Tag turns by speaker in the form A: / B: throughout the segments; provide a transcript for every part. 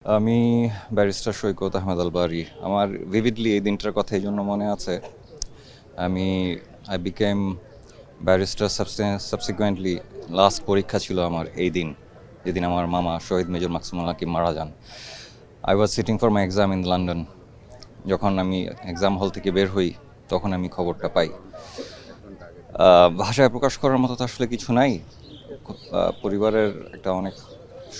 A: আমি ব্যারিস্টার সৈকত আহমেদ আল বারী। আমার ভিভিডলি এই দিনটার কথা এই জন্য মনে আছে। আমি I became barrister subsequently. Last পরীক্ষা ছিল আমার এই দিন, যেদিন আমার মামা শহীদ মেজর মাকসুমুল হাকিম মারা যান। I was sitting for my exam in London. যখন আমি এক্সাম হল থেকে বের হই তখন আমি খবরটা পাই। ভাষায় প্রকাশ করার মতো তো আসলে কিছু নাই। পরিবারের একটা অনেক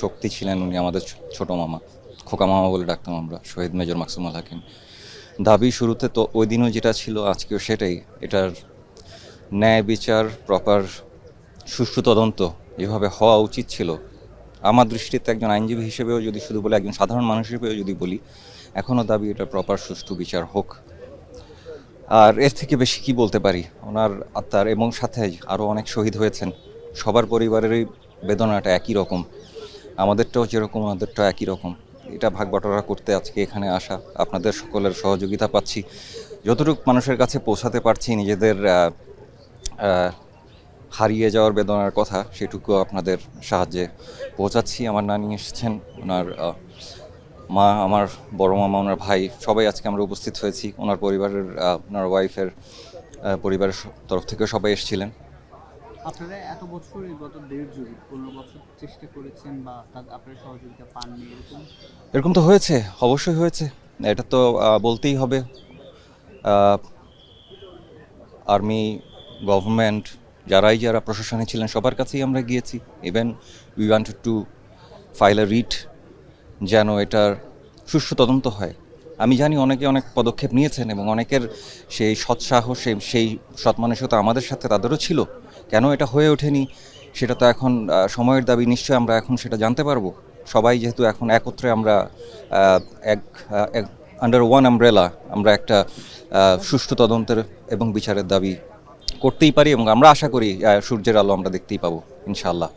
A: শক্তি ছিলেন উনি, আমাদের ছোট মামা, খোকা মামা বলে ডাকতাম আমরা, শহীদ মেজর মাকসুমুল হাকিম। দাবি শুরুতে তো ওই দিনও যেটা ছিল আজকেও সেটাই, এটার ন্যায় বিচার, প্রপার সুষ্ঠু তদন্ত যেভাবে হওয়া উচিত ছিল। আমার দৃষ্টিতে একজন আইনজীবী হিসেবেও যদি শুধু বলে, একজন সাধারণ মানুষ হিসেবেও যদি বলি, এখনও দাবি এটা প্রপার সুষ্ঠু বিচার হোক। আর এর থেকে বেশি কি বলতে পারি। ওনার আত্মার এবং সাথে আরও অনেক শহীদ হয়েছেন, সবার পরিবারেরই বেদনাটা একই রকম, আমাদেরটাও যেরকম ওনাদেরটাও একই রকম। এটা ভাগ বটোয়ারা করতে আজকে এখানে আসা, আপনাদের সকলের সহযোগিতা পাচ্ছি, যতটুকু মানুষের কাছে পৌঁছাতে পারছি নিজেদের হারিয়ে যাওয়ার বেদনার কথা, সেটুকু আপনাদের সাহায্যে পৌঁছাচ্ছি। আমার নানি এসেছেন, ওনার মা, আমার বড় মামা, ওনার ভাই, সবাই আজকে আমরা উপস্থিত হয়েছি। ওনার পরিবারের, ওনার ওয়াইফের পরিবারের তরফ থেকেও সবাই এসেছিলেন।
B: আপনারা এত বছর, গত ১.৫ যুগ ১৫ বছর চেষ্টা করেছেন বা আপনারা সহযোগিতা পাননি এরকম?
A: এরকম তো হয়েছে, অবশ্যই হয়েছে, এটা তো বলতেই হবে। আর্মি, গভর্নমেন্ট, যারা প্রশাসনে ছিলেন সবার কাছেই আমরা গিয়েছি। Even we wanted to file a writ, যেন এটার সুষ্ঠু তদন্ত হয়। আমি জানি অনেকে অনেক পদক্ষেপ নিয়েছেন এবং অনেকের সেই সৎসাহস, সেই সৎ মানসিকতা আমাদের সাথে তাদেরও ছিল। কেন এটা হয়ে ওঠেনি সেটা তো এখন সময়ের দাবি, নিশ্চয়ই আমরা এখন সেটা জানতে পারবো। সবাই যেহেতু এখন একত্রে আমরা এক আন্ডার ওয়ান আমব্রেলা আমরা একটা সুষ্ঠু তদন্তের এবং বিচারের দাবি করতেই পারি, এবং আমরা আশা করি সূর্যের আলো আমরা দেখতেই পাবো ইনশাআল্লাহ।